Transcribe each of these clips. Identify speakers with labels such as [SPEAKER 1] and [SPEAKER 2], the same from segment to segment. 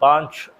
[SPEAKER 1] 5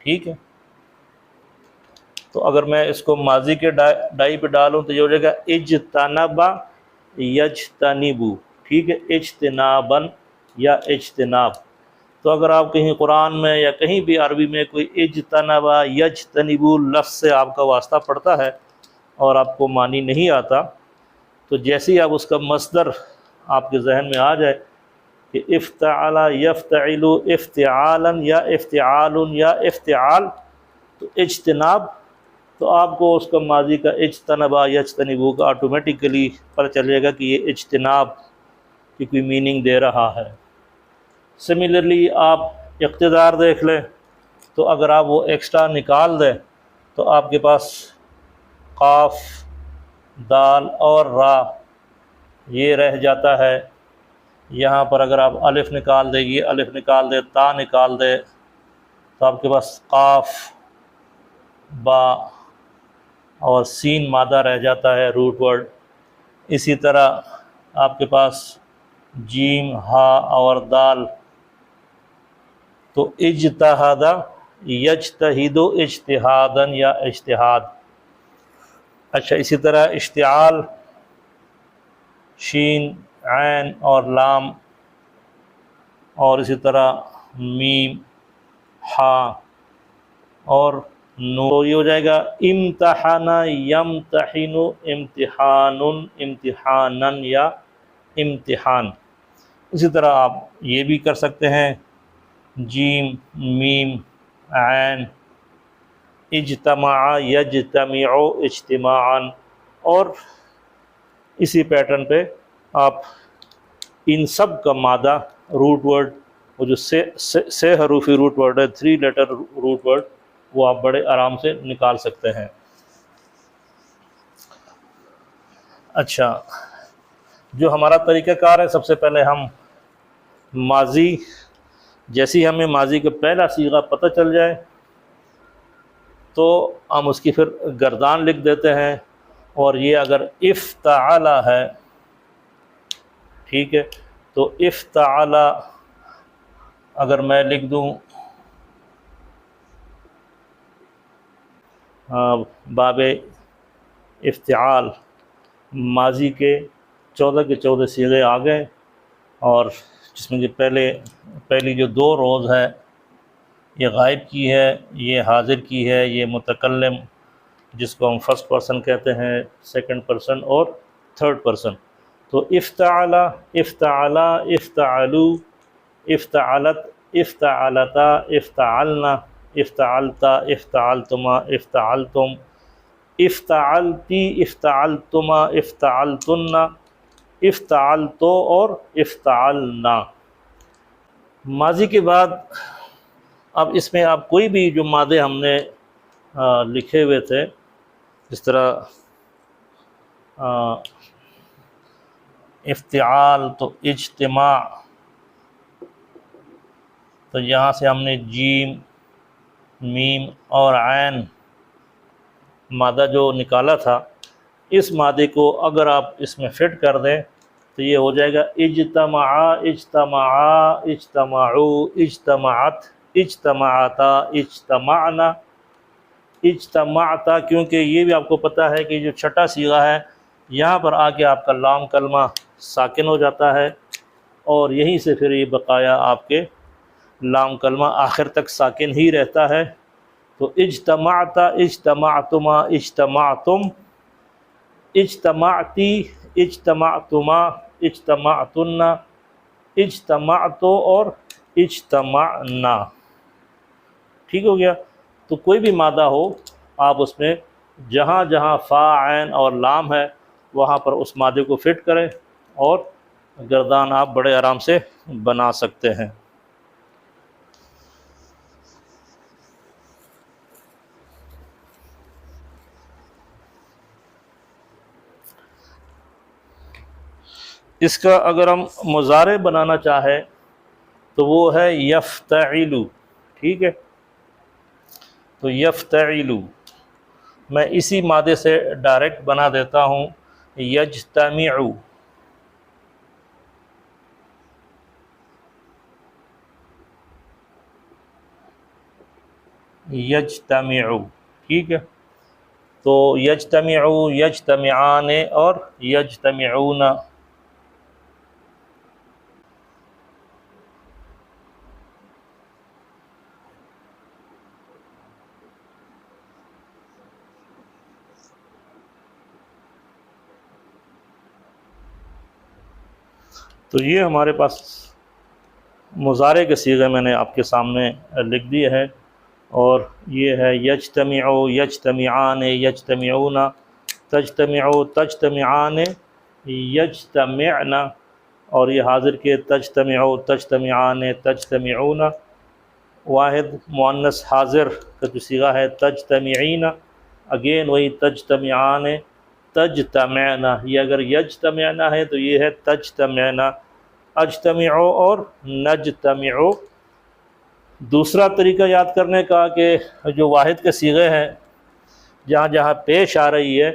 [SPEAKER 1] ٹھیک ہے، تو اگر میں اس کو ماضی کے ڈائی پہ ڈالوں تو یہ ہو جائے گا اجتنبا یجتنبو، ٹھیک ہے، اجتنابن یا اجتناب۔ تو اگر آپ کہیں قرآن میں یا کہیں بھی عربی میں کوئی اجتنبا یجتنبو لفظ سے آپ کا واسطہ پڑتا ہے اور آپ کو معنی نہیں آتا، تو جیسے ہی آپ اس کا مصدر آپ کے ذہن میں آ جائے کہ افتعل یفتعل افتعالا یا افتعال یا افتعال، تو اجتناب، تو آپ کو اس کا ماضی کا اجتنبا یجتنبو کا آٹومیٹیکلی پتہ چل جائے گا کہ یہ اجتناب کی کوئی میننگ دے رہا ہے۔ سملرلی آپ اقتدار دیکھ لیں، تو اگر آپ وہ ایکسٹرا نکال دیں تو آپ کے پاس قاف، دال اور را یہ رہ جاتا ہے۔ یہاں پر اگر آپ الف نکال دیں، یہ الف نکال دیں، تا نکال دیں، تو آپ کے پاس قاف، با اور سین مادہ رہ جاتا ہے، روٹ ورڈ۔ اسی طرح آپ کے پاس جیم، ہا اور دال، تو اجتہاد یجتہد اجتہادن یا اجتہاد۔ اچھا، اسی طرح اشتعال، شین، عین اور لام، اور اسی طرح میم، ہا اور نون، تو یہ ہو جائے گا امتحان یمتحن امتحان امتحانن یا امتحان۔ اسی طرح آپ یہ بھی کر سکتے ہیں، جیم، میم، عین، اجتماع یجتمع اجتماعا، اور اسی پیٹرن پہ آپ ان سب کا مادہ روٹ ورڈ، وہ جو سے حروفی روٹ ورڈ ہے، 3 لیٹر روٹ ورڈ، وہ آپ بڑے آرام سے نکال سکتے ہیں۔ اچھا، جو ہمارا طریقہ کار ہے، سب سے پہلے ہم ماضی، جیسے ہی ہمیں ماضی کا پہلا صیغہ پتہ چل جائے تو ہم اس کی پھر گردان لکھ دیتے ہیں، اور یہ اگر افتعل ہے، ٹھیک ہے، تو افتعل اگر میں لکھ دوں باب افتعال، ماضی کے 14 کے 14 صیغے آ گئے، اور جس میں پہلی جو 2 روز ہے یہ غائب کی ہے، یہ حاضر کی ہے، یہ متکلم جس کو ہم فرسٹ پرسن کہتے ہیں، سیکنڈ پرسن اور تھرڈ پرسن۔ تو افتعل، افتعلا، افتعلو، افتعلت، افتعلتا، افتعلنا، افتعلتا، افتعلتما، افتعلتم، افتعلتی، افتعلتما، افتعلتن، افتعلتو اور افتعلنا۔ ماضی کے بعد اب اس میں آپ کوئی بھی جو مادے ہم نے لکھے ہوئے تھے، جس طرح افتعال تو اجتماع، تو یہاں سے ہم نے جیم، میم اور عین مادہ جو نکالا تھا، اس مادے کو اگر آپ اس میں فٹ کر دیں تو یہ ہو جائے گا اجتماع، اجتماعا، اجتماعو، اجتماعت، اجتماعتا، اجتماعنا، اجتماعتا، کیونکہ یہ بھی آپ کو پتہ ہے کہ جو چھٹا صیغہ ہے یہاں پر آ کے آپ کا لام کلمہ ساکن ہو جاتا ہے، اور یہیں سے پھر یہ بقایا آپ کے لام کلمہ آخر تک ساکن ہی رہتا ہے۔ تو اجتماعتا، اجتماعتما، اجتماعتم، اجتماعتی، اجتماعتما، اجتماعتن، اجتماعتو اور اجتماعنا۔ ٹھیک ہو گیا؟ تو کوئی بھی مادہ ہو، آپ اس میں جہاں جہاں فا، عین اور لام ہے وہاں پر اس مادے کو فٹ کریں، اور گردان آپ بڑے آرام سے بنا سکتے ہیں۔ اس کا اگر ہم مضارع بنانا چاہیں تو وہ ہے یفتعلو، ٹھیک ہے، تو یفتعلو میں اسی مادے سے ڈائریکٹ بنا دیتا ہوں یجتمعو، یجتمع، ٹھیک ہے، تو یجتمع، یجتمعان اور یجتمعون۔ تو یہ ہمارے پاس مضارع کے صیغے میں نے آپ کے سامنے لکھ دیے ہیں، اور یہ ہے یجتمع، یجتمعان، یجتمعون، تجتمع، تجتمعان، یجتمعن، اور یہ حاضر کے تجتمع، تجتمعان، تجتمعون۔ واحد مؤنث حاضر کا جو صیغہ ہے تجتمعین، اگین وہی تجتمعان، تجتمعن، یہ اگر یجتمعن ہے تو یہ ہے تجتمعن، اجتمع اور نجتمع۔ دوسرا طریقہ یاد کرنے کا کہ جو واحد کے صیغے ہیں جہاں جہاں پیش آ رہی ہے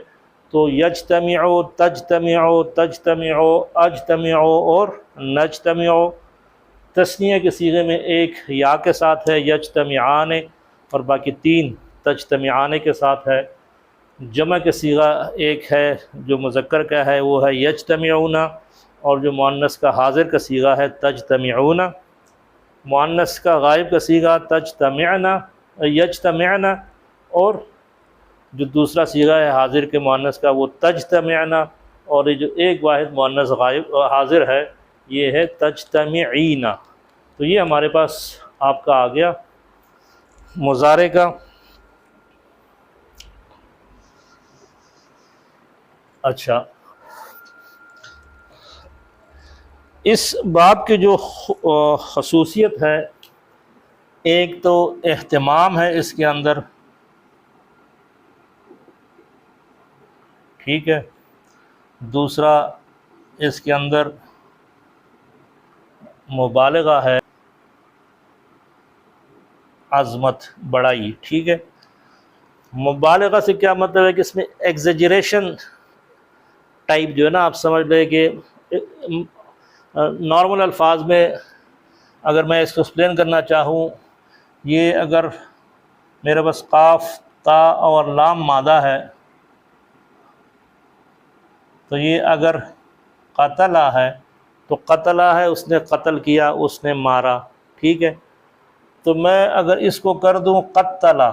[SPEAKER 1] تو یجتمع، تجتمع، تجتمع، اجتمع اور نجتمع۔ تثنیہ کے صیغے میں ایک یا کے ساتھ ہے یجتمعان، اور باقی تین تجتمعان کے ساتھ ہے۔ جمع کے صیغہ ایک ہے جو مذکر کا ہے وہ ہے یجتمعون، اور جو مؤنث کا حاضر کا صیغہ ہے تجتمعون۔ مؤنث کا غائب کا صیغہ تجتمعن، یجتمعن، اور جو دوسرا صیغہ ہے حاضر کے مؤنث کا وہ تجتمعن، اور یہ جو ایک واحد مؤنث غائب حاضر ہے یہ ہے تجتمعین۔ تو یہ ہمارے پاس آپ کا آ گیا مضارع کا۔ اچھا، اس باب کی جو خصوصیت ہے، ایک تو اہتمام ہے اس کے اندر، ٹھیک ہے، دوسرا اس کے اندر مبالغہ ہے، عظمت، بڑائی، ٹھیک ہے۔ مبالغہ سے کیا مطلب ہے کہ اس میں ایگزیجریشن ٹائپ جو ہے نا، آپ سمجھ لیں کہ نارمل الفاظ میں اگر میں اس کو ایکسپلین کرنا چاہوں، یہ اگر میرے پاس قاف، تا اور لام مادہ ہے تو یہ اگر قتلہ ہے تو قتلہ ہے اس نے قتل کیا، اس نے مارا، ٹھیک ہے۔ تو میں اگر اس کو کر دوں قتلہ،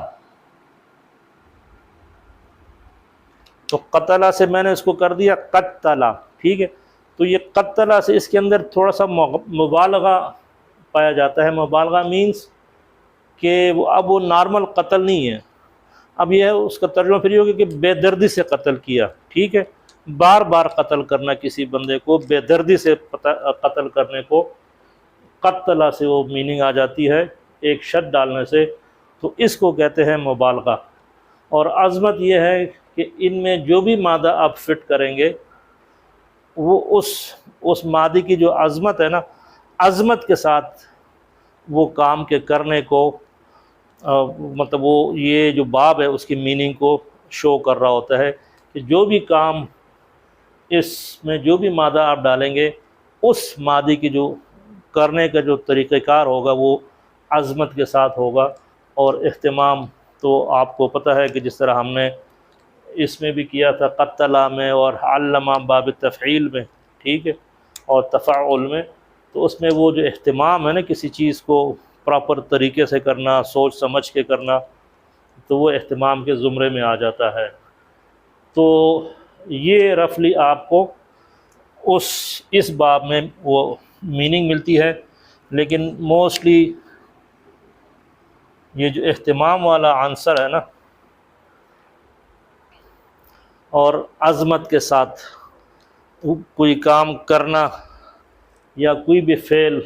[SPEAKER 1] تو قتلہ سے میں نے اس کو کر دیا قتلہ، ٹھیک ہے۔ تو یہ قتلہ سے اس کے اندر تھوڑا سا مبالغہ پایا جاتا ہے۔ مبالغہ مینس کہ اب وہ نارمل قتل نہیں ہے، اب یہ ہے اس کا ترجمہ پھر یہ ہوگا کہ بے دردی سے قتل کیا، ٹھیک ہے۔ بار بار قتل کرنا کسی بندے کو، بے دردی سے قتل کرنے کو قتلہ سے وہ میننگ آ جاتی ہے ایک شد ڈالنے سے، تو اس کو کہتے ہیں مبالغہ۔ اور عظمت یہ ہے کہ ان میں جو بھی مادہ آپ فٹ کریں گے وہ اس مادے کی جو عظمت ہے نا، عظمت کے ساتھ وہ کام کے کرنے کو مطلب وہ یہ جو باب ہے اس کی میننگ کو شو کر رہا ہوتا ہے کہ جو بھی کام اس میں جو بھی مادہ آپ ڈالیں گے اس مادے کی جو کرنے کا جو طریقہ کار ہوگا وہ عظمت کے ساتھ ہوگا۔ اور اہتمام تو آپ کو پتہ ہے کہ جس طرح ہم نے اس میں بھی کیا تھا قتلہ میں اور علمہ باب تفعیل میں، ٹھیک ہے، اور تفاعل میں، تو اس میں وہ جو اہتمام ہے نا کسی چیز کو پراپر طریقے سے کرنا، سوچ سمجھ کے کرنا، تو وہ اہتمام کے زمرے میں آ جاتا ہے۔ تو یہ رفلی آپ کو اس باب میں وہ میننگ ملتی ہے، لیکن موسٹلی یہ جو اہتمام والا عنصر ہے نا اور عظمت کے ساتھ کوئی کام کرنا یا کوئی بھی فعل،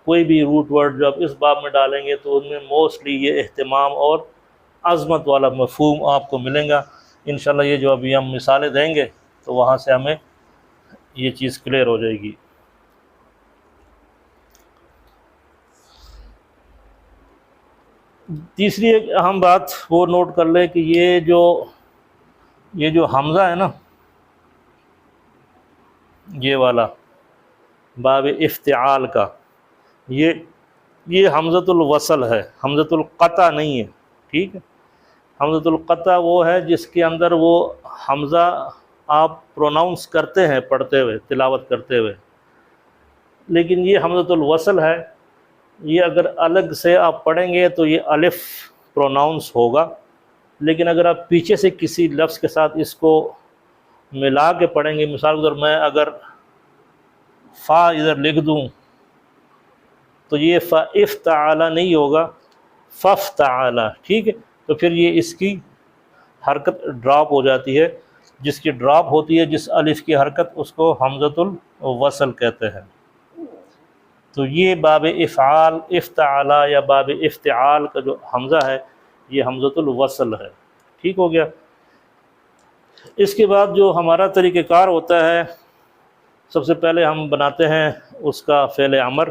[SPEAKER 1] کوئی بھی روٹ ورڈ جو آپ اس باب میں ڈالیں گے تو ان میں موسٹلی یہ اہتمام اور عظمت والا مفہوم آپ کو ملیں گا۔ انشاءاللہ یہ جو ابھی ہم مثالیں دیں گے تو وہاں سے ہمیں یہ چیز کلیئر ہو جائے گی۔ تیسری ایک اہم بات وہ نوٹ کر لیں کہ یہ جو حمزہ ہے نا، یہ والا باب افتعال کا، یہ یہ حمزۃ الوصل ہے، حمزۃ القطع نہیں ہے، ٹھیک ہے۔ حمزۃ القطع وہ ہے جس کے اندر وہ حمزہ آپ پروناؤنس کرتے ہیں پڑھتے ہوئے، تلاوت کرتے ہوئے، لیکن یہ حمزۃ الوصل ہے، یہ اگر الگ سے آپ پڑھیں گے تو یہ الف پروناؤنس ہوگا، لیکن اگر آپ پیچھے سے کسی لفظ کے ساتھ اس کو ملا کے پڑھیں گے، مثال کے طور میں اگر فا ادھر لکھ دوں تو یہ فافتعل نہیں ہوگا، فافتعل، ٹھیک ہے۔ تو پھر یہ اس کی حرکت ڈراپ ہو جاتی ہے، جس کی ڈراپ ہوتی ہے جس الف کی حرکت، اس کو حمزۃ الوصل کہتے ہیں۔ تو یہ باب افعال، افتعل یا باب افتعال کا جو حمزہ ہے یہ حمزۃ الوصل ہے، ٹھیک ہو گیا۔ اس کے بعد جو ہمارا طریقہ کار ہوتا ہے، سب سے پہلے ہم بناتے ہیں اس کا فعل امر۔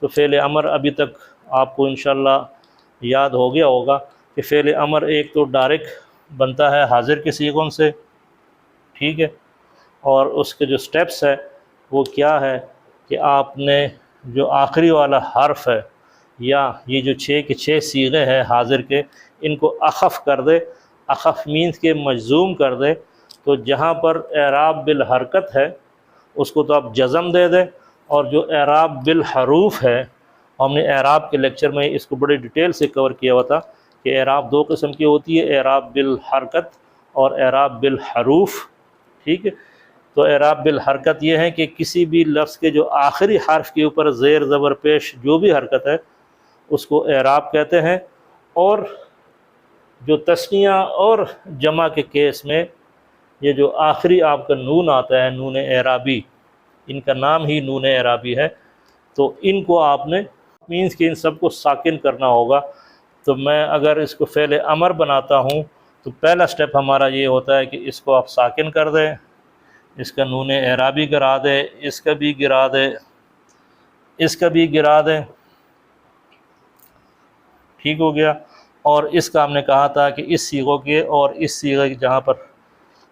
[SPEAKER 1] تو فعل امر ابھی تک آپ کو انشاءاللہ یاد ہو گیا ہوگا کہ فعل امر ایک تو ڈائریکٹ بنتا ہے حاضر کے صیغوں سے، ٹھیک ہے، اور اس کے جو سٹیپس ہے وہ کیا ہے کہ آپ نے جو آخری والا حرف ہے یا یہ جو 6 کے 6 صیغے ہیں حاضر کے، ان کو اخف کر دے، اخف مینس کے مجزوم کر دے، تو جہاں پر اعراب بالحرکت ہے اس کو تو آپ جزم دے دیں، اور جو اعراب بالحروف ہے، ہم نے اعراب کے لیکچر میں اس کو بڑے ڈیٹیل سے کور کیا ہوا تھا کہ اعراب 2 قسم کی ہوتی ہے، اعراب بالحرکت اور اعراب بالحروف، ٹھیک ہے۔ تو اعراب بالحرکت یہ ہے کہ کسی بھی لفظ کے جو آخری حرف کے اوپر زیر زبر پیش جو بھی حرکت ہے اس کو اعراب کہتے ہیں، اور جو تثنیہ اور جمع کے کیس میں یہ جو آخری آپ کا نون آتا ہے، نون اعرابی، ان کا نام ہی نون اعرابی ہے، تو ان کو آپ نے مینس کہ ان سب کو ساکن کرنا ہوگا۔ تو میں اگر اس کو فعل امر بناتا ہوں تو پہلا سٹیپ ہمارا یہ ہوتا ہے کہ اس کو آپ ساکن کر دیں، اس کا نون اعرابی گرا دیں، اس کا بھی گرا دیں، اس کا بھی گرا دیں، ٹھیک ہو گیا۔ اور اس کا ہم نے کہا تھا کہ اس صیغوں کے اور اس صیغے کے جہاں پر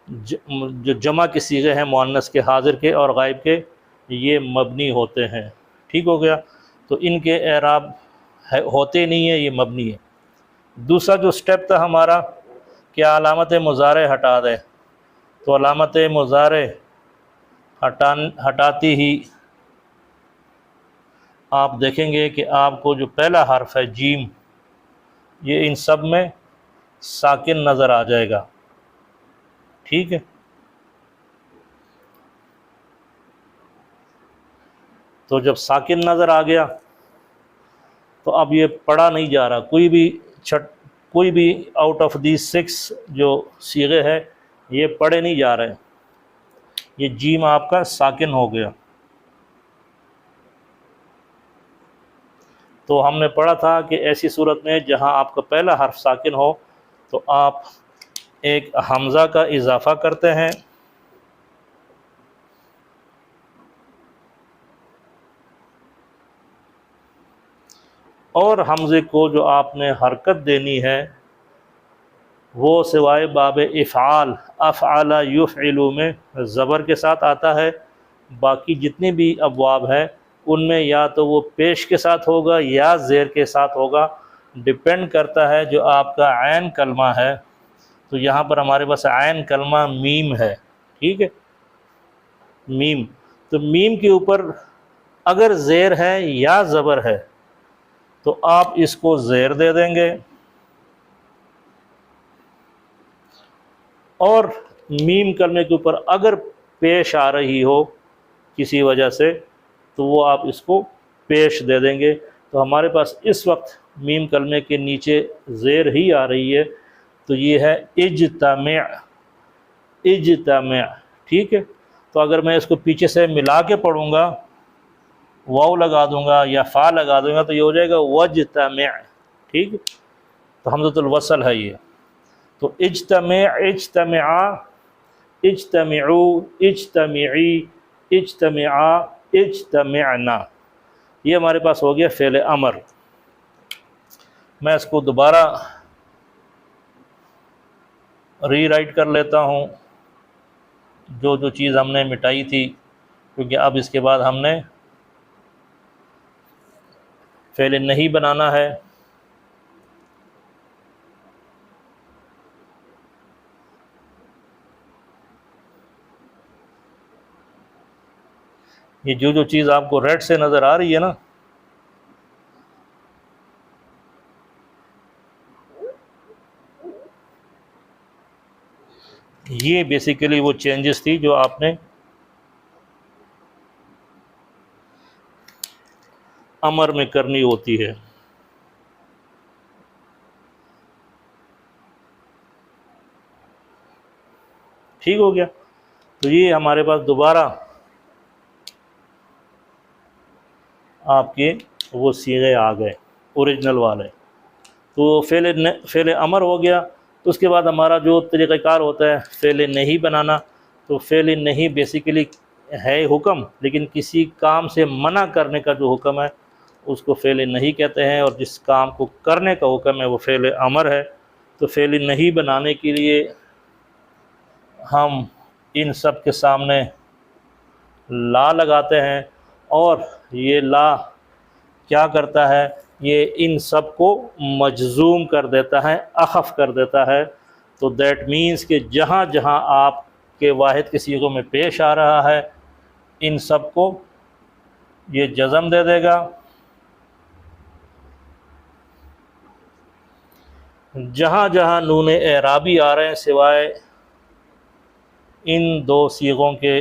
[SPEAKER 1] جو جمع کے صیغے ہیں مؤنث کے، حاضر کے اور غائب کے، یہ مبنی ہوتے ہیں، ٹھیک ہو گیا۔ تو ان کے اعراب ہوتے نہیں ہیں، یہ مبنی ہے۔ دوسرا جو سٹیپ تھا ہمارا کہ علامت مضارع ہٹا دیں، تو علامت مضارع ہٹاتی ہی آپ دیکھیں گے کہ آپ کو جو پہلا حرف ہے جیم، یہ ان سب میں ساکن نظر آ جائے گا، ٹھیک ہے۔ تو جب ساکن نظر آ گیا تو اب یہ پڑھا نہیں جا رہا، کوئی بھی آؤٹ آف دیز 6 جو صیغے ہے یہ پڑھے نہیں جا رہے، یہ جیم آپ کا ساکن ہو گیا۔ تو ہم نے پڑھا تھا کہ ایسی صورت میں جہاں آپ کا پہلا حرف ساکن ہو تو آپ ایک حمزہ کا اضافہ کرتے ہیں، اور حمزے کو جو آپ نے حرکت دینی ہے وہ سوائے باب افعال، افعل یفعل میں زبر کے ساتھ آتا ہے، باقی جتنے بھی ابواب ہیں ان میں یا تو وہ پیش کے ساتھ ہوگا یا زیر کے ساتھ ہوگا، ڈپینڈ کرتا ہے جو آپ کا عین کلمہ ہے۔ تو یہاں پر ہمارے پاس عین کلمہ میم ہے، ٹھیک ہے، میم۔ تو میم کے اوپر اگر زیر ہے یا زبر ہے تو آپ اس کو زیر دے دیں گے، اور میم کلمے کے اوپر اگر پیش آ رہی ہو کسی وجہ سے تو وہ آپ اس کو پیش دے دیں گے۔ تو ہمارے پاس اس وقت میم کلمے کے نیچے زیر ہی آ رہی ہے، تو یہ ہے اجتمع، اجتمع، ٹھیک ہے۔ تو اگر میں اس کو پیچھے سے ملا کے پڑھوں گا، واو لگا دوں گا یا فا لگا دوں گا تو یہ ہو جائے گا وجتمع، ٹھیک ہے۔ تو حمزۃ الوصل ہے یہ۔ تو اجتمع، اجتمعا، اجتمعوا، اجتمعی، اجتمعا، اجتمعنا، یہ ہمارے پاس ہو گیا فعل امر۔ میں اس کو دوبارہ ری رائٹ کر لیتا ہوں، جو چیز ہم نے مٹائی تھی، کیونکہ اب اس کے بعد ہم نے فعل نہیں بنانا ہے۔ یہ جو چیز آپ کو ریڈ سے نظر آ رہی ہے نا، یہ بیسیکلی وہ چینجز تھی جو آپ نے امر میں کرنی ہوتی ہے۔ ٹھیک ہو گیا؟ تو یہ ہمارے پاس دوبارہ آپ کے وہ صیغے آ گئے اوریجنل والے۔ تو فعل امر ہو گیا۔ تو اس کے بعد ہمارا جو طریقہ کار ہوتا ہے فعل نہیں بنانا، تو فعل نہیں بیسیکلی ہے حکم، لیکن کسی کام سے منع کرنے کا جو حکم ہے اس کو فعل نہیں کہتے ہیں، اور جس کام کو کرنے کا حکم ہے وہ فعل امر ہے۔ تو فعل نہیں بنانے کے لیے ہم ان سب کے سامنے لا لگاتے ہیں، اور یہ لا کیا کرتا ہے، یہ ان سب کو مجزوم کر دیتا ہے، اخف کر دیتا ہے۔ تو دیٹ مینس کہ جہاں جہاں آپ کے واحد کے صیغوں میں پیش آ رہا ہے ان سب کو یہ جزم دے دے گا۔ جہاں جہاں نون اعرابی آ رہے ہیں سوائے ان دو صیغوں کے،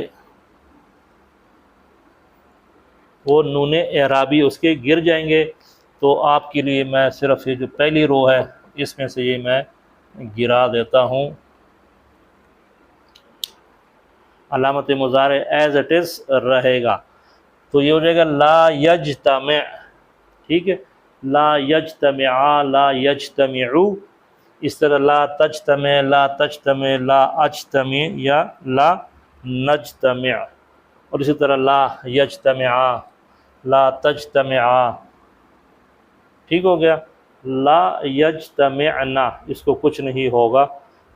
[SPEAKER 1] وہ نون اعرابی اس کے گر جائیں گے۔ تو آپ کے لیے میں صرف یہ جو پہلی رو ہے اس میں سے یہ میں گرا دیتا ہوں۔ علامت مضارع ایز اٹ از رہے گا، تو یہ ہو جائے گا لا یجتمع۔ ٹھیک ہے، لا یجتمع، لا یجتمعو، اس طرح لا تجتمع، لا تجتمع، لا اجتمع یا لا نجتمع، اور اسی طرح لا یجتمع، لا تجتمع۔ ٹھیک ہو گیا، لا یجتمعنا، اس کو کچھ نہیں ہوگا۔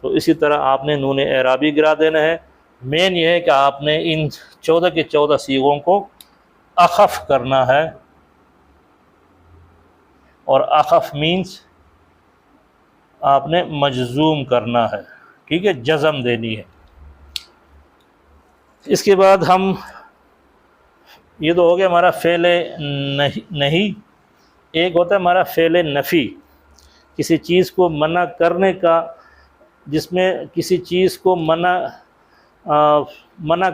[SPEAKER 1] تو اسی طرح آپ نے نون اعرابی گرا دینا ہے۔ مین یہ ہے کہ آپ نے ان 14 کے 14 صیغوں کو اخف کرنا ہے، اور اخف مینس آپ نے مجزوم کرنا ہے۔ ٹھیک ہے، جزم دینی ہے۔ اس کے بعد ہم، یہ تو ہو گیا ہمارا فعل نہیں۔ ایک ہوتا ہے ہمارا فعل نفی، کسی چیز کو منع کرنے کا، جس میں کسی چیز کو منع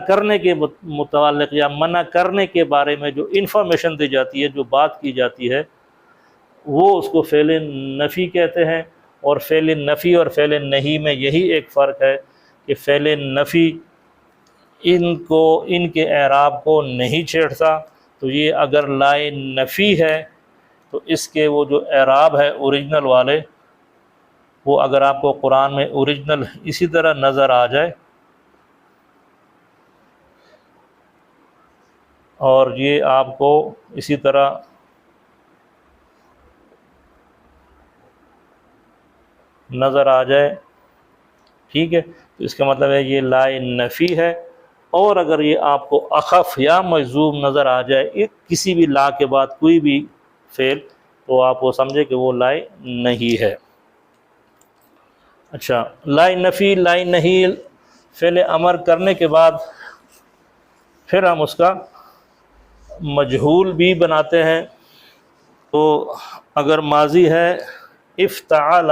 [SPEAKER 1] کرنے کے متعلق یا منع کرنے کے بارے میں جو انفارمیشن دی جاتی ہے، جو بات کی جاتی ہے، وہ اس کو فعل نفی کہتے ہیں۔ اور فعل نفی اور فعل نہیں میں یہی ایک فرق ہے کہ فعل نفی ان کے اعراب کو نہیں چھیڑتا۔ تو یہ اگر لائے نفی ہے تو اس کے وہ جو اعراب ہے اوریجنل والے، وہ اگر آپ کو قرآن میں اوریجنل اسی طرح نظر آ جائے، اور یہ آپ کو اسی طرح نظر آ جائے، ٹھیک ہے، تو اس کا مطلب ہے یہ لائے نفی ہے۔ اور اگر یہ آپ کو اخف یا مجزوم نظر آ جائے کسی بھی لا کے بعد کوئی بھی فعل، تو آپ وہ سمجھے کہ وہ لائے نہیں ہے۔ اچھا، لائے نفی، لائے نہیں فعل امر کرنے کے بعد پھر ہم اس کا مجہول بھی بناتے ہیں۔ تو اگر ماضی ہے افتعل،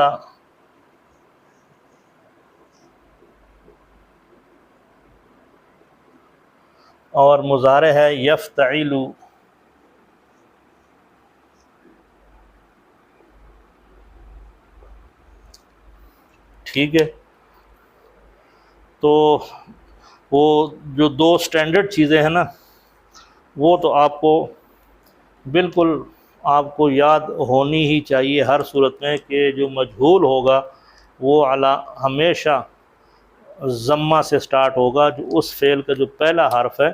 [SPEAKER 1] اور مضارع ہے یفتعل، ٹھیک ہے، تو وہ جو دو سٹینڈرڈ چیزیں ہیں نا، وہ تو آپ کو بالکل آپ کو یاد ہونی ہی چاہیے ہر صورت میں، کہ جو مجہول ہوگا وہ ہمیشہ ضمہ سے سٹارٹ ہوگا۔ جو اس فعل کا جو پہلا حرف ہے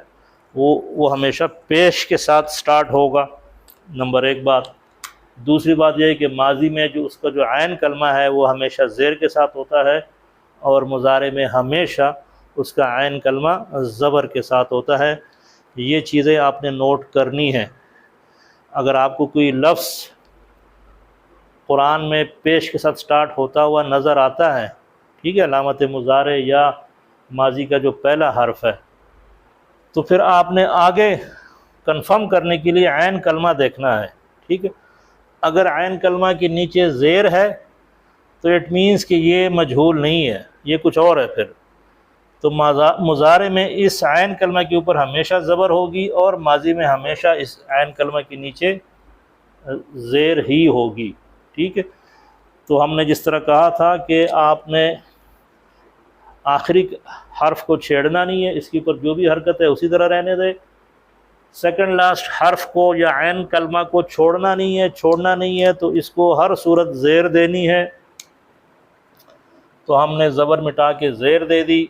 [SPEAKER 1] وہ ہمیشہ پیش کے ساتھ سٹارٹ ہوگا، نمبر ایک بات۔ دوسری بات یہ ہے کہ ماضی میں جو اس کا جو عین کلمہ ہے وہ ہمیشہ زیر کے ساتھ ہوتا ہے، اور مضارع میں ہمیشہ اس کا عین کلمہ زبر کے ساتھ ہوتا ہے۔ یہ چیزیں آپ نے نوٹ کرنی ہیں۔ اگر آپ کو کوئی لفظ قرآن میں پیش کے ساتھ سٹارٹ ہوتا ہوا نظر آتا ہے، ٹھیک ہے، علامت مضارع یا ماضی کا جو پہلا حرف ہے، تو پھر آپ نے آگے کنفرم کرنے کے لیے عین کلمہ دیکھنا ہے، ٹھیک ہے۔ اگر عین کلمہ کے نیچے زیر ہے تو اٹ مینس کہ یہ مجہول نہیں ہے، یہ کچھ اور ہے پھر۔ تو مضارع میں اس عین کلمہ کے اوپر ہمیشہ زبر ہوگی، اور ماضی میں ہمیشہ اس عین کلمہ کے نیچے زیر ہی ہوگی، ٹھیک ہے۔ تو ہم نے جس طرح کہا تھا کہ آپ نے آخری حرف کو چھیڑنا نہیں ہے، اس کے اوپر جو بھی حرکت ہے اسی طرح رہنے دے۔ سیکنڈ لاسٹ حرف کو یا عین کلمہ کو چھوڑنا نہیں ہے تو اس کو ہر صورت زیر دینی ہے، تو ہم نے زبر مٹا کے زیر دے دی،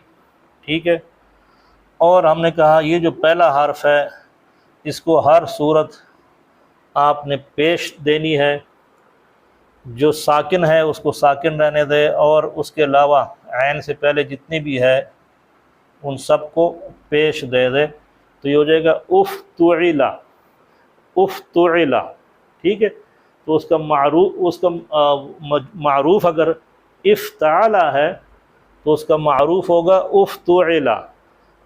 [SPEAKER 1] ٹھیک ہے۔ اور ہم نے کہا یہ جو پہلا حرف ہے اس کو ہر صورت آپ نے پیش دینی ہے، جو ساکن ہے اس کو ساکن رہنے دے، اور اس کے علاوہ عین سے پہلے جتنی بھی ہے ان سب کو پیش دے دے، تو یہ ہو جائے گا افتعلا، افتعلا، ٹھیک ہے۔ تو اس کا معروف اگر افتعلا ہے تو اس کا معروف ہوگا افتعلا۔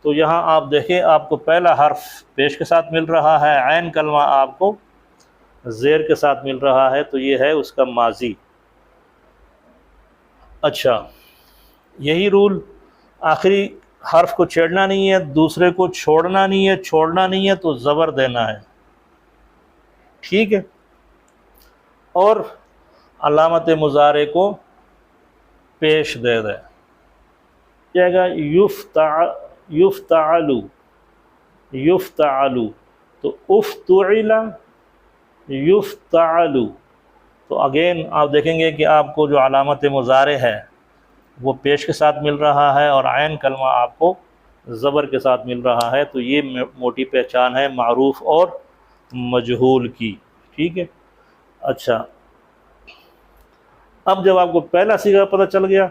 [SPEAKER 1] تو یہاں آپ دیکھیں آپ کو پہلا حرف پیش کے ساتھ مل رہا ہے، عین کلمہ آپ کو زیر کے ساتھ مل رہا ہے، تو یہ ہے اس کا ماضی۔ اچھا، یہی رول، آخری حرف کو چھیڑنا نہیں ہے، دوسرے کو چھوڑنا نہیں ہے تو زبر دینا ہے، ٹھیک ہے۔ اور علامت مضارع کو پیش دے دے، جائے گا یفتعلو، یفتعلو، تو افتعلا یفتعلو۔ تو اگین آپ دیکھیں گے کہ آپ کو جو علامت مضارع ہے وہ پیش کے ساتھ مل رہا ہے، اور عین کلمہ آپ کو زبر کے ساتھ مل رہا ہے، تو یہ موٹی پہچان ہے معروف اور مجہول کی، ٹھیک ہے۔ اچھا، اب جب آپ کو پہلا صیغہ پتہ چل گیا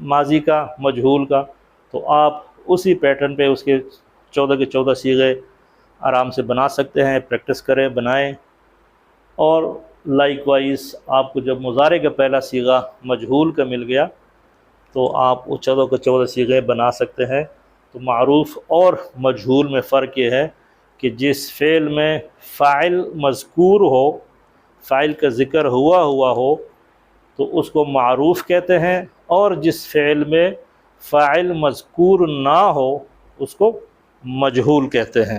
[SPEAKER 1] ماضی کا، مجہول کا، تو آپ اسی پیٹرن پہ اس کے 14 کے 14 صیغے آرام سے بنا سکتے ہیں، پریکٹس کریں، بنائیں۔ اور لائک وائز آپ کو جب مضارع کا پہلا صیغہ مجہول کا مل گیا تو آپ وہ 14 کے 14 صیغے بنا سکتے ہیں۔ تو معروف اور مجہول میں فرق یہ ہے کہ جس فعل میں فاعل مذکور ہو، فاعل کا ذکر ہوا ہو، تو اس کو معروف کہتے ہیں، اور جس فعل میں فاعل مذکور نہ ہو اس کو مجہول کہتے ہیں۔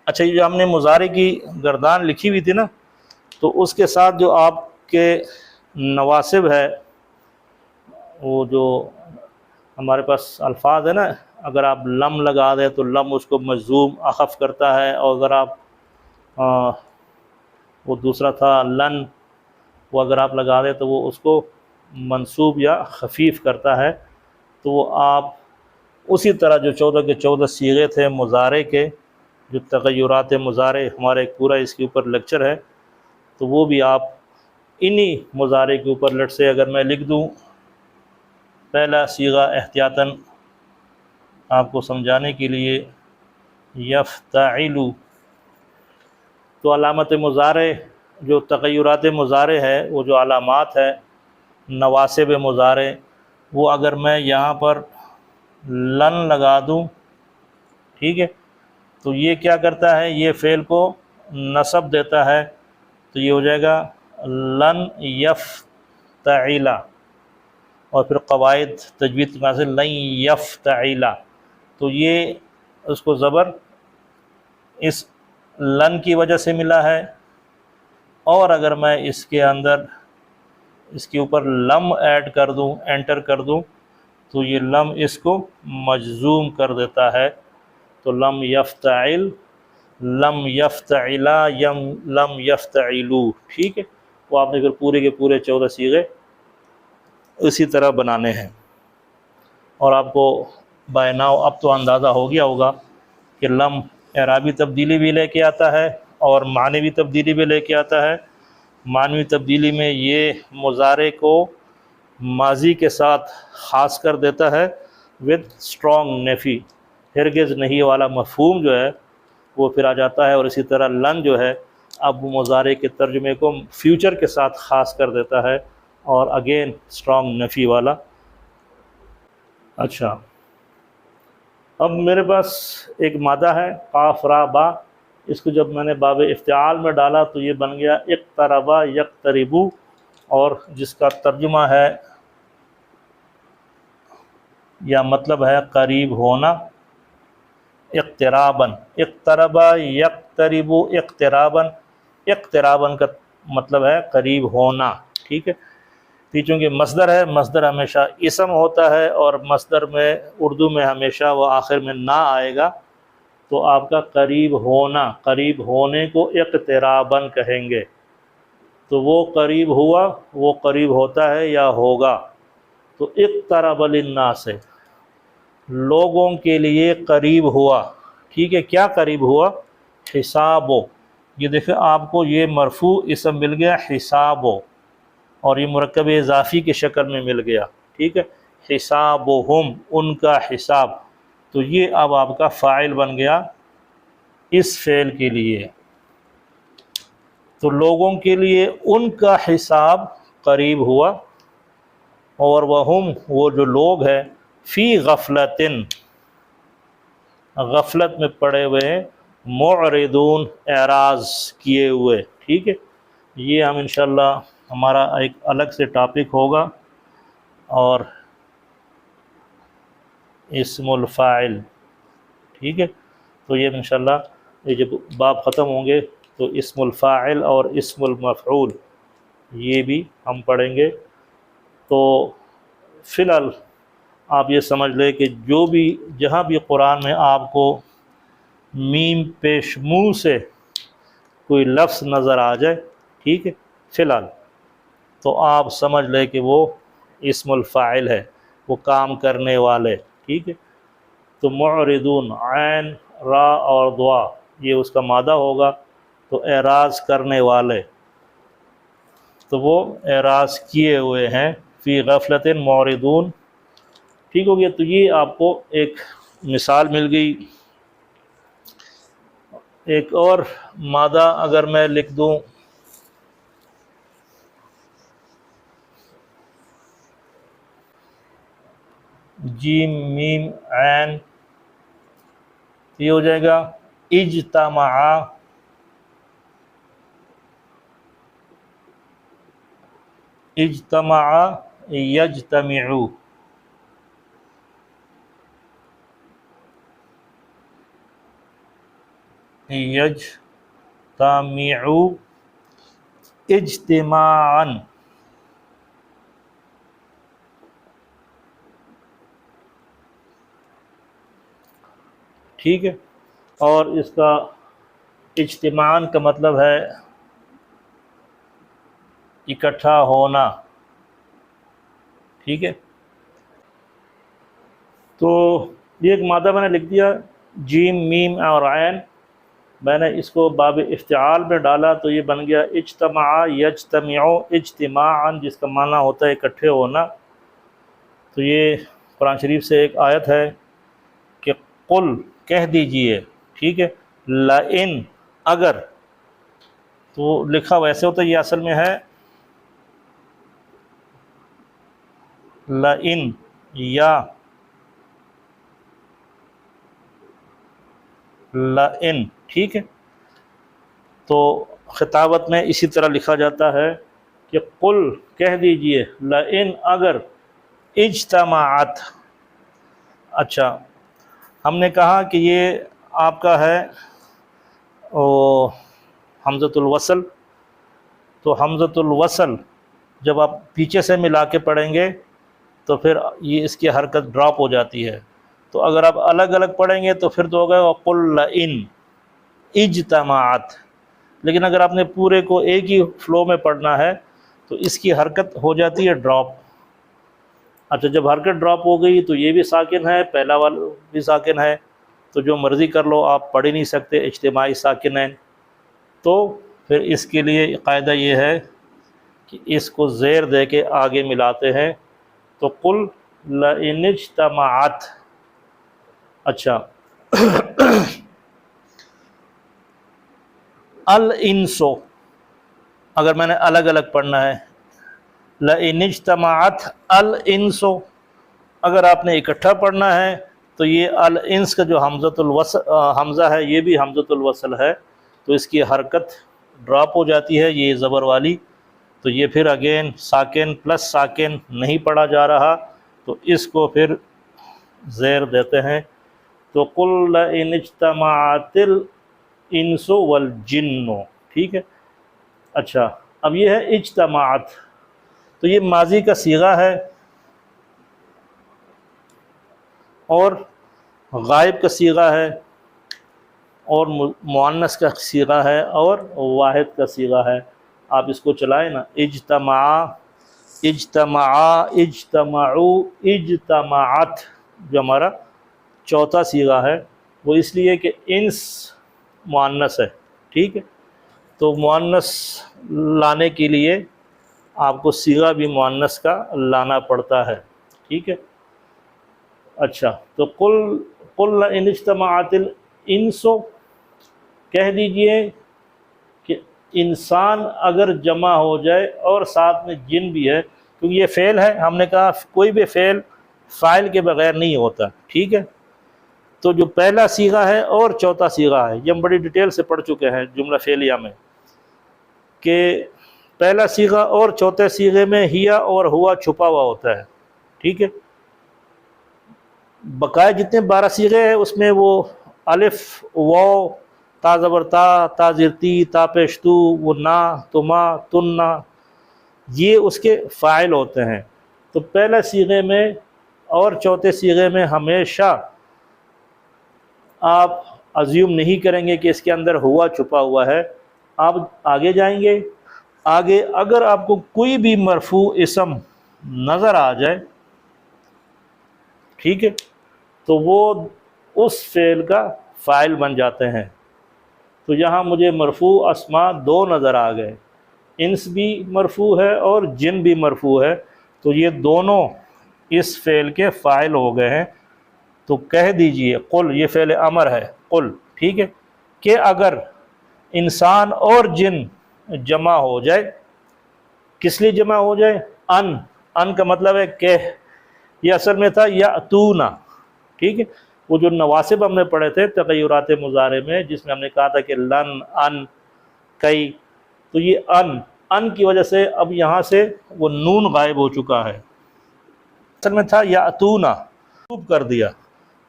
[SPEAKER 1] اچھا، یہ جو ہم نے مضارع کی گردان لکھی ہوئی تھی نا، تو اس کے ساتھ جو آپ کے نواسب ہے، وہ جو ہمارے پاس الفاظ ہے نا، اگر آپ لم لگا دیں تو لم اس کو مجزوم اخف کرتا ہے، اور اگر آپ وہ دوسرا تھا لن، وہ اگر آپ لگا دیں تو وہ اس کو منصوب یا خفیف کرتا ہے۔ تو وہ آپ اسی طرح جو 14 کے 14 صیغے تھے مضارع کے، جو تغیرات مضارع، ہمارا ایک پورا اس کے اوپر لیکچر ہے، تو وہ بھی آپ انہی مضارع کے اوپر لٹ سے اگر میں لکھ دوں پہلا صیغہ احتیاطاً آپ کو سمجھانے کے لیے، یفتعلو، تو علامت مضارع جو تغیرات مضارع ہے، وہ جو علامات ہے نواسب مضارع، وہ اگر میں یہاں پر لن لگا دوں، ٹھیک ہے، تو یہ کیا کرتا ہے، یہ فعل کو نصب دیتا ہے، تو یہ ہو جائے گا لن یفتعلا، اور پھر قواعد تجوید کے سے لن یفتعلا، تو یہ اس کو زبر اس لن کی وجہ سے ملا ہے، اور اگر میں اس کے اندر اس کے اوپر لم ایڈ کر دوں، انٹر کر دوں، تو یہ لم اس کو مجزوم کر دیتا ہے، تو لم یفتعل، لم یفتعلا، لم یفتعلو، ٹھیک ہے۔ وہ آپ نے پھر پورے کے پورے 14 صیغے اسی طرح بنانے ہیں، اور آپ کو بائی ناؤ اب تو اندازہ ہو گیا ہوگا کہ لم اعرابی تبدیلی بھی لے کے آتا ہے اور معنوی تبدیلی بھی لے کے آتا ہے۔ معنوی تبدیلی میں یہ مضارع کو ماضی کے ساتھ خاص کر دیتا ہے، ود اسٹرانگ نفی، ہرگز نہیں والا مفہوم جو ہے وہ پھر آ جاتا ہے، اور اسی طرح لن جو ہے اب مضارع کے ترجمے کو فیوچر کے ساتھ خاص کر دیتا ہے، اور اگین اسٹرانگ نفی والا۔ اچھا، اب میرے پاس ایک مادہ ہے قاف را با، اس کو جب میں نے باب افتعال میں ڈالا تو یہ بن گیا اقتربا یقتربو، اور جس کا ترجمہ ہے یا مطلب ہے قریب ہونا، اقتراباً، اقتربا یقتربو اقتراباً، اقتراباً کا مطلب ہے قریب ہونا، ٹھیک ہے۔ یہ چونکہ مصدر ہے، مصدر ہمیشہ اسم ہوتا ہے، اور مصدر میں اردو میں ہمیشہ وہ آخر میں نہ آئے گا، تو آپ کا قریب ہونا، قریب ہونے کو اقتراباً کہیں گے، تو وہ قریب ہوا، وہ قریب ہوتا ہے یا ہوگا، تو اقترب للناس سے لوگوں کے لیے قریب ہوا، ٹھیک ہے۔ کیا قریب ہوا؟ حسابو، یہ دیکھیں آپ کو یہ مرفوع اسم مل گیا حسابو، اور یہ مرکب اضافی کی شکل میں مل گیا، ٹھیک ہے۔ حسابہم، ان کا حساب، تو یہ اب آپ کا فاعل بن گیا اس فعل کے لیے، تو لوگوں کے لیے ان کا حساب قریب ہوا، اور وہم، وہ جو لوگ ہیں، فی غفلتن، غفلت میں پڑے ہوئے ہیں، معرضون، اعراض کیے ہوئے، ٹھیک ہے۔ یہ ہم انشاءاللہ ہمارا ایک الگ سے ٹاپک ہوگا، اور اسم الفاعل، ٹھیک ہے۔ تو یہ انشاءاللہ یہ جب باب ختم ہوں گے تو اسم الفاعل اور اسم المفعول یہ بھی ہم پڑھیں گے۔ تو فی الحال آپ یہ سمجھ لیں کہ جو بھی جہاں بھی قرآن میں آپ کو میم پیش منہ سے کوئی لفظ نظر آ جائے، ٹھیک ہے، فی الحال تو آپ سمجھ لیں کہ وہ اسم الفاعل ہے، وہ کام کرنے والے، ٹھیک ہے۔ تو معرضون، عین، را اور دعا، یہ اس کا مادہ ہوگا، تو اعراض کرنے والے، تو وہ اعراض کیے ہوئے ہیں، فی غفلت معرضون، ٹھیک ہو گیا۔ تو یہ آپ کو ایک مثال مل گئی۔ ایک اور مادہ اگر میں لکھ دوں، جیم میم عین، یہ ہو جائے گا اجتمع، اجتمع یجتمع، یجتمع اجتماعا، ٹھیک ہے۔ اور اس کا اجتماعاً کا مطلب ہے اکٹھا ہونا، ٹھیک ہے۔ تو یہ ایک مادہ میں نے لکھ دیا، جیم میم اور عین، میں نے اس کو باب افتعال میں ڈالا تو یہ بن گیا اجتمع یجتمع اجتماعا، جس کا معنی ہوتا ہے اکٹھے ہونا۔ تو یہ قرآن شریف سے ایک آیت ہے کہ قل، کہہ دیجئے، ٹھیک ہے، لئن، اگر، تو لکھا ویسے ہوتا ہے، یہ اصل میں ہے لئن، یا لئن، ٹھیک ہے۔ تو خطابت میں اسی طرح لکھا جاتا ہے کہ قل، کہہ دیجئے، لئن، اگر، اجتماعت، اچھا ہم نے کہا کہ یہ آپ کا ہے حمزۃ الوصل، تو حمزۃ الوصل جب آپ پیچھے سے ملا کے پڑھیں گے تو پھر یہ اس کی حرکت ڈراپ ہو جاتی ہے، تو اگر آپ الگ الگ پڑھیں گے تو پھر تو ہوگا وَقُلْ لَئِنْ اجتماعت، لیکن اگر آپ نے پورے کو ایک ہی فلو میں پڑھنا ہے تو اس کی حرکت ہو جاتی ہے ڈراپ۔ اچھا، جب حرکت ڈراپ ہو گئی تو یہ بھی ساکن ہے، پہلا والا بھی ساکن ہے، تو جو مرضی کر لو، آپ پڑھ ہی نہیں سکتے اجتماعی ساکنین۔ تو پھر اس کے لیے قاعدہ یہ ہے کہ اس کو زیر دے کے آگے ملاتے ہیں، تو قل لئن اجتمعت، اچھا الانسو، اگر میں نے الگ الگ پڑھنا ہے، لئن اجتمعت الانسو، اگر آپ نے اکٹھا پڑھنا ہے تو یہ الانس کا جو حمزہ ہے یہ بھی حمزۃ الوصل ہے، تو اس کی حرکت ڈراپ ہو جاتی ہے، یہ زبر والی، تو یہ پھر اگین ساکن پلس ساکن نہیں پڑھا جا رہا، تو اس کو پھر زیر دیتے ہیں، تو قل لئن اجتمعت الانس والجن، ٹھیک ہے۔ اچھا اب یہ ہے اجتماعت، تو یہ ماضی کا صیغہ ہے اور غائب کا صیغہ ہے اور مؤنث کا صیغہ ہے اور واحد کا صیغہ ہے، آپ اس کو چلائیں نا، اجتماع، اجتماع، اجتمعوا، اجتماعت، جو ہمارا چوتھا صیغہ ہے، وہ اس لیے کہ انس مؤنث ہے، ٹھیک ہے، تو مؤنث لانے کے لیے آپ کو صیغہ بھی مؤنث کا لانا پڑتا ہے، ٹھیک ہے۔ اچھا تو قل لئن اجتمعت الانس، کہہ دیجئے کہ انسان اگر جمع ہو جائے اور ساتھ میں جن بھی ہے، کیونکہ یہ فعل ہے، ہم نے کہا کوئی بھی فعل فاعل کے بغیر نہیں ہوتا، ٹھیک ہے، تو جو پہلا صیغہ ہے اور چوتھا صیغہ ہے، یہ ہم بڑی ڈیٹیل سے پڑھ چکے ہیں جملہ فعلیہ میں، کہ پہلا صیغہ اور چوتھے صیغے میں ہیا اور ہوا چھپا ہوا ہوتا ہے، ٹھیک ہے، بقایا جتنے 12 صیغے ہیں اس میں وہ الف، واو، تا زبر تا زیر تی، تا پیش تو، وہ نا، تما، تننا، یہ اس کے فاعل ہوتے ہیں، تو پہلا صیغے میں اور چوتھے صیغے میں ہمیشہ آپ ازیوم نہیں کریں گے کہ اس کے اندر ہوا چھپا ہوا ہے، آپ آگے جائیں گے، آگے اگر آپ کو کوئی بھی مرفوع اسم نظر آ جائے، ٹھیک ہے، تو وہ اس فعل کا فاعل بن جاتے ہیں، تو یہاں مجھے مرفوع اسماء 2 نظر آ گئے، انس بھی مرفوع ہے اور جن بھی مرفوع ہے، تو یہ دونوں اس فعل کے فاعل ہو گئے ہیں، تو کہہ دیجئے قل، یہ فعل امر ہے، قل، ٹھیک ہے، کہ اگر انسان اور جن جمع ہو جائے، کس لیے جمع ہو جائے؟ ان کا مطلب ہے کہ، یہ اصل میں تھا یاتونا، ٹھیک ہے، وہ جو نواسب ہم نے پڑھے تھے تغیرات مضارع میں، جس میں ہم نے کہا تھا کہ لن، ان، کئی، تو یہ ان کی وجہ سے اب یہاں سے وہ نون غائب ہو چکا ہے، اصل میں تھا یاتونا، منصوب کر دیا،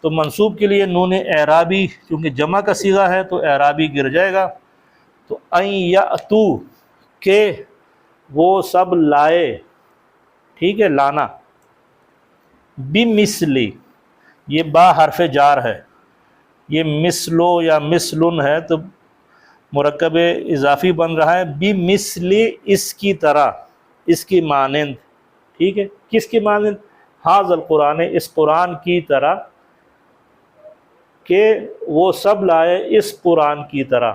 [SPEAKER 1] تو منصوب کے لیے نون اعرابی، کیونکہ جمع کا صیغہ ہے تو اعرابی گر جائے گا، تو ان یاتو، کہ وہ سب لائے، ٹھیک ہے، لانا، بمثلی، یہ با حرف جار ہے، یہ مثلو یا مثلن ہے تو مرکب اضافی بن رہا ہے، بمثلی، اس کی طرح، اس کی مانند، ٹھیک ہے، کس کی مانند؟ ھذا القرآن، اس قرآن کی طرح، کہ وہ سب لائے اس قرآن کی طرح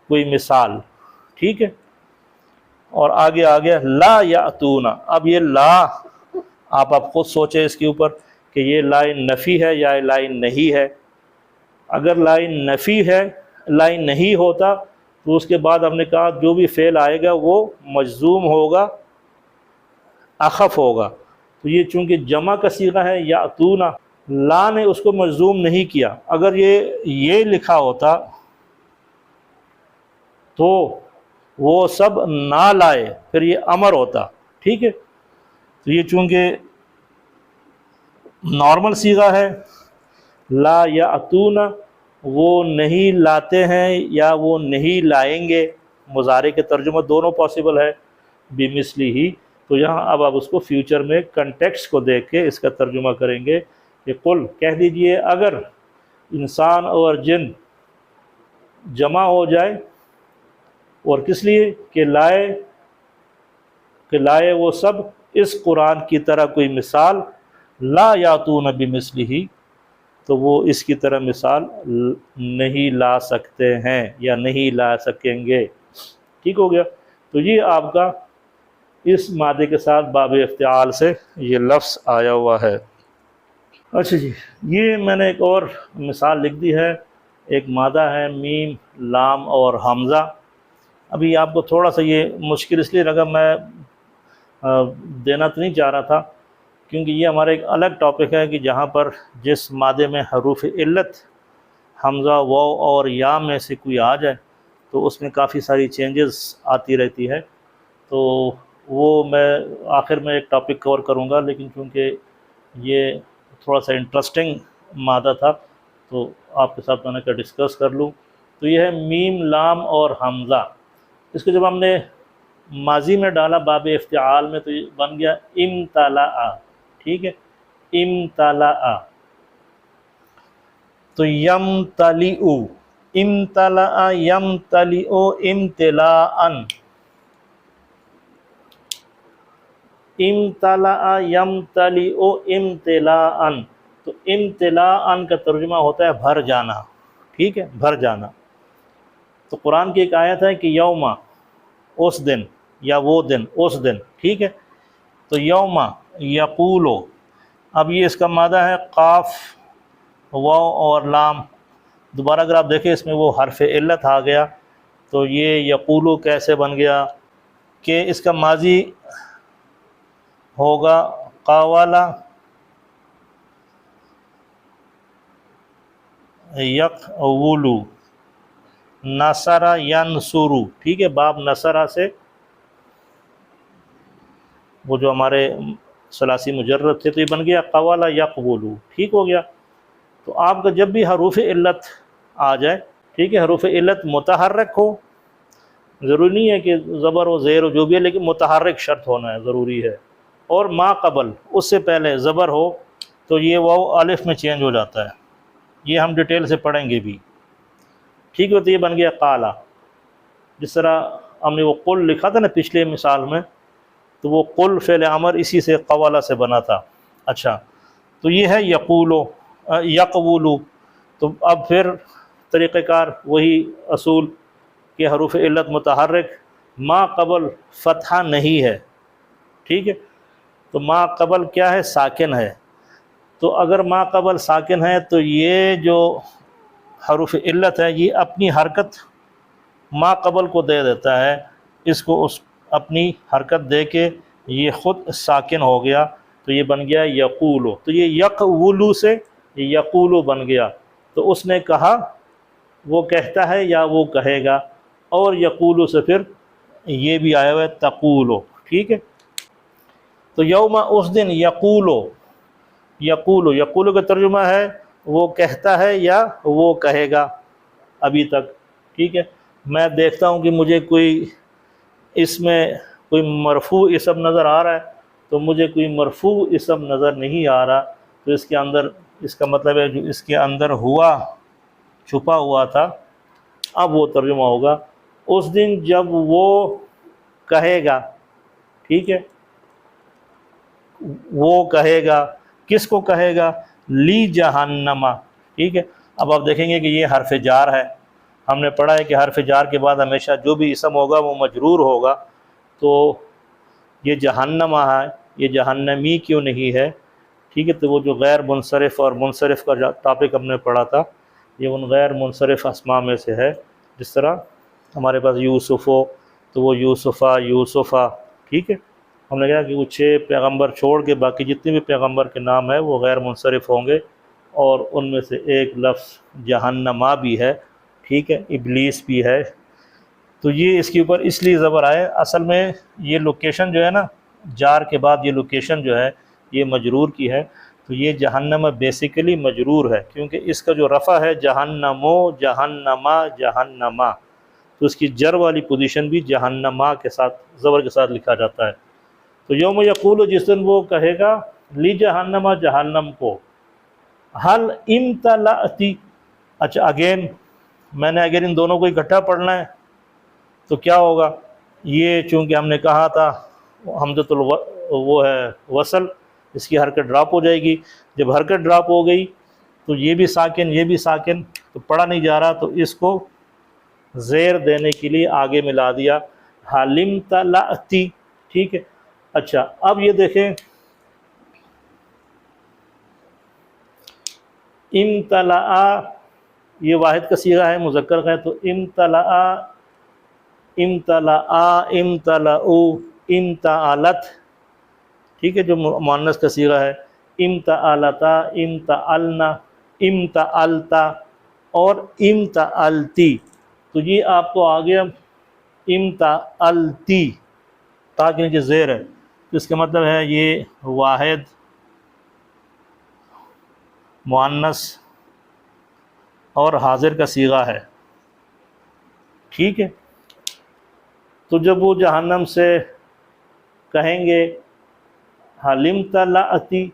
[SPEAKER 1] کوئی مثال، ٹھیک ہے، اور آگے آگے لا یاتونا، اب یہ لا آپ خود سوچیں اس کے اوپر کہ یہ لائن نفی ہے یا لائن نہیں ہے، اگر لائن نفی ہے، لائن نہیں ہوتا تو اس کے بعد ہم نے کہا جو بھی فعل آئے گا وہ مجزوم ہوگا، اخف ہوگا، تو یہ چونکہ جمع کا صیغہ ہے یاتونا، لا نے اس کو مجزوم نہیں کیا، اگر یہ لکھا ہوتا تو وہ سب نہ لائے، پھر یہ امر ہوتا، ٹھیک ہے، تو یہ چونکہ نارمل صیغہ ہے، لا یاتونا، وہ نہیں لاتے ہیں یا وہ نہیں لائیں گے، مضارع کے ترجمہ دونوں پاسبل ہے، بمثلی ہی، تو یہاں اب آپ اس کو فیوچر میں کنٹیکسٹ کو دیکھ کے اس کا ترجمہ کریں گے کہ قل، کہہ دیجئے اگر انسان اور جن جمع ہو جائے، اور کس لیے؟ کہ لائے وہ سب اس قرآن کی طرح کوئی مثال، لا یاتون بمثلہ، تو وہ اس کی طرح مثال نہیں لا سکتے ہیں یا نہیں لا سکیں گے، ٹھیک ہو گیا، تو یہ آپ کا اس مادے کے ساتھ باب افتعال سے یہ لفظ آیا ہوا ہے۔ اچھا جی، یہ میں نے ایک اور مثال لکھ دی ہے، ایک مادہ ہے میم لام اور حمزہ۔ ابھی آپ کو تھوڑا سا یہ مشکل اس لیے لگا، میں دینا تو نہیں چاہ رہا تھا، کیونکہ یہ ہمارا ایک الگ ٹاپک ہے کہ جہاں پر جس مادے میں حروف علت حمزہ واو اور یا میں سے کوئی آ جائے تو اس میں کافی ساری چینجز آتی رہتی ہے، تو وہ میں آخر میں ایک ٹاپک کور کروں گا، لیکن چونکہ یہ تھوڑا سا انٹرسٹنگ مادہ تھا تو آپ کے ساتھ میں نے کہا ڈسکس کر لوں۔ تو یہ ہے میم لام اور حمزہ، اس کو جب ہم نے ماضی میں ڈالا باب افتعال میں تو یہ بن گیا امتلأ، ٹھیک ہے، امتلأ۔ تو یمتلئ، امتلأ یمتلئ امتلاءً، امتلأ یمتلئ امتلاءً۔ تو امتلاءً کا ترجمہ ہوتا ہے بھر جانا، ٹھیک ہے، بھر جانا۔ تو قرآن کی ایک آیت ہے کہ یوم، اس دن، یا وہ دن، اس دن، ٹھیک ہے۔ تو یوم یقولو، اب یہ اس کا مادہ ہے قاف واو اور لام۔ دوبارہ اگر آپ دیکھیں اس میں وہ حرف علت آ گیا، تو یہ یقولو کیسے بن گیا کہ اس کا ماضی ہوگا قاولا یقولو، نصر ینصرو، ٹھیک ہے، باب نصرہ سے وہ جو ہمارے ثلاثی مجرد تھے تو یہ بن گیا قوالا یقولو، ٹھیک ہو گیا۔ تو آپ کا جب بھی حروف علت آ جائے، ٹھیک ہے، حروف علت متحرک ہو، ضروری نہیں ہے کہ زبر و زیر و جو بھی ہے، لیکن متحرک شرط ہونا ہے، ضروری ہے، اور ما قبل، اس سے پہلے زبر ہو تو یہ واو الف میں چینج ہو جاتا ہے، یہ ہم ڈیٹیل سے پڑھیں گے بھی، ٹھیک ہے۔ تو یہ بن گیا قالا، جس طرح ہم نے وہ قل لکھا تھا نا پچھلے مثال میں، تو وہ قل فعل امر اسی سے قوالا سے بنا تھا۔ اچھا، تو یہ ہے یقولو، یقولو۔ تو اب پھر طریقہ کار وہی اصول کہ حروف علت متحرک، ما قبل فتحہ نہیں ہے، ٹھیک ہے، تو ما قبل کیا ہے، ساکن ہے۔ تو اگر ما قبل ساکن ہے تو یہ جو حروف علت ہے یہ اپنی حرکت ما قبل کو دے دیتا ہے، اس کو اس اپنی حرکت دے کے یہ خود ساکن ہو گیا، تو یہ بن گیا یقولو۔ تو یہ یقولو سے یقولو بن گیا، تو اس نے کہا، وہ کہتا ہے یا وہ کہے گا، اور یقولو سے پھر یہ بھی آیا ہوا ہے تقولو، ٹھیک ہے۔ تو یوم، اس دن، یقولو، یقولو، یقولو کا ترجمہ ہے وہ کہتا ہے یا وہ کہے گا، ابھی تک، ٹھیک ہے۔ میں دیکھتا ہوں کہ مجھے کوئی اس میں کوئی مرفوع اسم نظر آ رہا ہے، تو مجھے کوئی مرفوع اسم نظر نہیں آ رہا، تو اس کے اندر، اس کا مطلب ہے جو اس کے اندر ہوا چھپا ہوا تھا، اب وہ ترجمہ ہوگا اس دن جب وہ کہے گا، ٹھیک ہے، وہ کہے گا، کس کو کہے گا، لی جہنما، ٹھیک ہے۔ اب آپ دیکھیں گے کہ یہ حرف جار ہے، ہم نے پڑھا ہے کہ حرف جار کے بعد ہمیشہ جو بھی اسم ہوگا وہ مجرور ہوگا، تو یہ جہنما ہے، یہ جہنمی کیوں نہیں ہے، ٹھیک ہے۔ تو وہ جو غیر منصرف اور منصرف کا ٹاپک ہم نے پڑھا تھا، یہ ان غیر منصرف اسماء میں سے ہے، جس طرح ہمارے پاس یوسف ہو تو وہ یوسفہ، یوسفہ، ٹھیک ہے۔ ہم نے کہا کہ وہ 6 پیغمبر چھوڑ کے باقی جتنے بھی پیغمبر کے نام ہیں وہ غیر منصرف ہوں گے، اور ان میں سے ایک لفظ جہنما بھی ہے، ٹھیک ہے، ابلیس بھی ہے۔ تو یہ اس کے اوپر اس لیے زبر آئے، اصل میں یہ لوکیشن جو ہے نا، جار کے بعد یہ لوکیشن جو ہے یہ مجرور کی ہے، تو یہ جہنم بیسیکلی مجرور ہے، کیونکہ اس کا جو رفع ہے جہنمو، جہنما، جہنما، تو اس کی جر والی پوزیشن بھی جہنما کے ساتھ، زبر کے ساتھ لکھا جاتا ہے۔ تو یوم یقول، جس دن وہ کہے گا، لی جہنما، جہنم کو، حل امتلأتی، اچھا اگین میں نے اگر ان دونوں کو اکٹھا پڑھنا ہے تو کیا ہوگا، یہ چونکہ ہم نے کہا تھا حمزۃ وہ ہے وصل، اس کی حرکت ڈراپ ہو جائے گی، جب حرکت ڈراپ ہو گئی تو یہ بھی ساکن، یہ بھی ساکن، تو پڑھا نہیں جا رہا، تو اس کو زیر دینے کے لیے آگے ملا دیا حلم تلأتی، ٹھیک ہے. اچھا اب یہ دیکھیں امتلأ یہ واحد کا صیغہ ہے مذکر کا ہے، تو امتلأ امتلأ امتلأوا امتعلت، ٹھیک ہے، جو مؤنث کا صیغہ ہے، امتعلتا امتعلنا امتعلتا اور امتعلتی. تو یہ آپ کو آ گیا امتعلتی، تا کے نیچے زیر ہے، تو اس کا مطلب ہے یہ واحد مؤنث اور حاضر کا صیغہ ہے. ٹھیک ہے. تو جب وہ جہنم سے کہیں گے حلمت لأتی،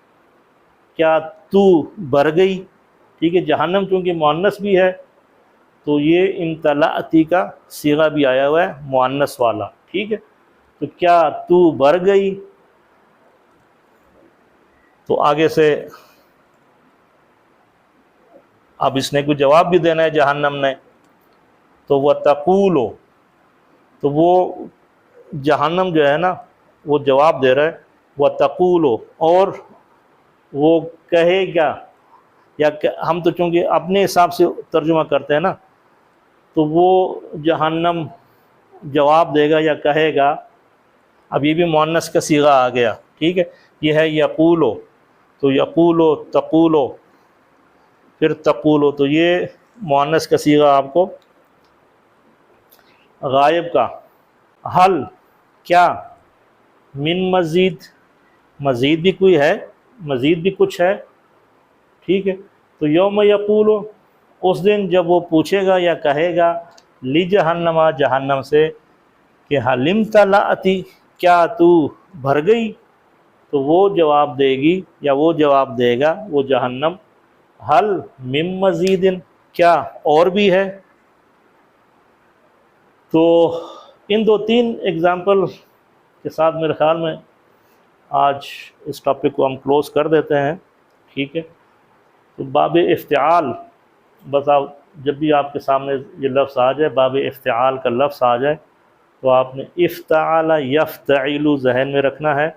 [SPEAKER 1] کیا تو بھر گئی، ٹھیک ہے، جہنم چونکہ مؤنث بھی ہے تو یہ امتلأتی کا صیغہ بھی آیا ہوا ہے مؤنث والا. ٹھیک ہے. تو کیا تو بھر گئی، تو آگے سے اب اس نے کوئی جواب بھی دینا ہے جہنم نے، تو وہ تقولو، تو وہ جہنم جو ہے نا وہ جواب دے رہا ہے وہ تقولو، اور وہ کہے گا، یا ہم تو چونکہ اپنے حساب سے ترجمہ کرتے ہیں نا، تو وہ جہنم جواب دے گا یا کہے گا. اب یہ بھی مؤنث کا صیغہ آ گیا. ٹھیک ہے. یہ ہے یقولو، تو یقولو تقولو، پھر تقولو، تو یہ مؤنث کا صیغہ آپ کو غائب کا. حل کیا، من مزید، مزید بھی کوئی ہے، مزید بھی کچھ ہے. ٹھیک ہے. تو یوم یقولو، اس دن جب وہ پوچھے گا یا کہے گا لجہنم، جہنم سے، کہ حلمت لأتی، کیا تو بھر گئی، تو وہ جواب دے گی یا وہ جواب دے گا وہ جہنم حل من مزید، کیا اور بھی ہے. تو ان دو تین ایگزامپل کے ساتھ میرے خیال میں آج اس ٹاپک کو ہم کلوز کر دیتے ہیں. ٹھیک ہے. تو باب افتعال، بس آپ جب بھی آپ کے سامنے یہ لفظ آ جائے، باب افتعال کا لفظ آ جائے، تو آپ نے افتعال یفتعل ذہن میں رکھنا ہے،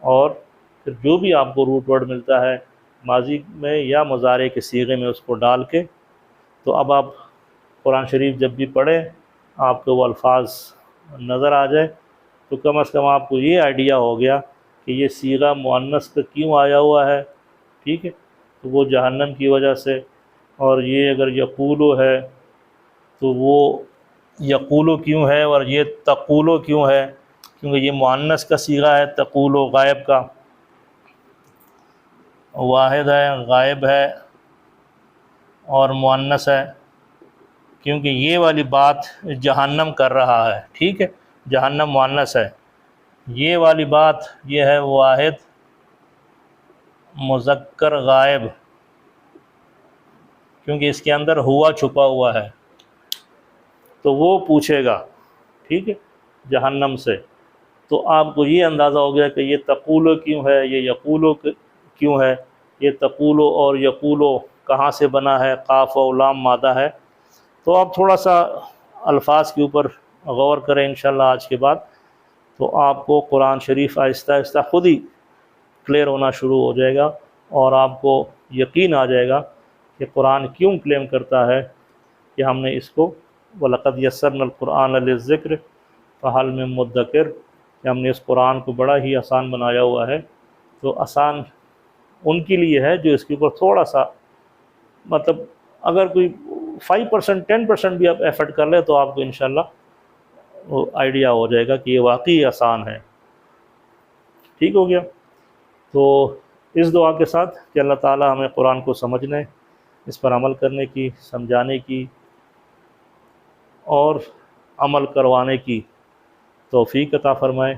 [SPEAKER 1] اور پھر جو بھی آپ کو روٹ ورڈ ملتا ہے ماضی میں یا مضارع کے صیغے میں اس کو ڈال کے، تو اب آپ قرآن شریف جب بھی پڑھیں آپ کو وہ الفاظ نظر آ جائے، تو کم از کم آپ کو یہ آئیڈیا ہو گیا کہ یہ صیغہ مؤنث کا کیوں آیا ہوا ہے. ٹھیک ہے. تو وہ جہنم کی وجہ سے، اور یہ اگر یقولو ہے تو وہ یقولو کیوں ہے، اور یہ تقولو کیوں ہے، کیونکہ یہ مؤنث کا صیغہ ہے. تقولو غائب کا، واحد ہے، غائب ہے اور مؤنث ہے، کیونکہ یہ والی بات جہنم کر رہا ہے. ٹھیک ہے. جہنم مؤنث ہے، یہ والی بات یہ ہے واحد مذکر غائب، کیونکہ اس کے اندر ہوا چھپا ہوا ہے. تو وہ پوچھے گا، ٹھیک ہے، جہنم سے. تو آپ کو یہ اندازہ ہو گیا کہ یہ تقولو کیوں ہے، یہ یقولو کیوں ہے. یہ تقولو اور یقولو کہاں سے بنا ہے، قاف و لام مادہ ہے. تو آپ تھوڑا سا الفاظ کے اوپر غور کریں انشاءاللہ آج کے بعد، تو آپ کو قرآن شریف آہستہ آہستہ خود ہی کلیئر ہونا شروع ہو جائے گا، اور آپ کو یقین آ جائے گا کہ قرآن کیوں کلیم کرتا ہے کہ ہم نے اس کو وَلَقَدْ يَسَّرْنَا الْقُرْآنَ لِلذِّكْرِ فَهَلْ مِن مُدَّكِرٍ، کہ ہم نے اس قرآن کو بڑا ہی آسان بنایا ہوا ہے. تو آسان ان کے لیے ہے جو اس کے اوپر تھوڑا سا، مطلب اگر کوئی 5% 10% بھی آپ ایفرٹ کر لیں تو آپ کو انشاءاللہ وہ آئیڈیا ہو جائے گا کہ یہ واقعی آسان ہے. ٹھیک ہو گیا. تو اس دعا کے ساتھ کہ اللہ تعالی ہمیں قرآن کو سمجھنے، اس پر عمل کرنے کی، سمجھانے کی اور عمل کروانے کی توفیق عطا فرمائے.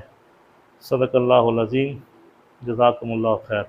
[SPEAKER 1] صدق اللہ العظیم. جزاکم اللہ خیر.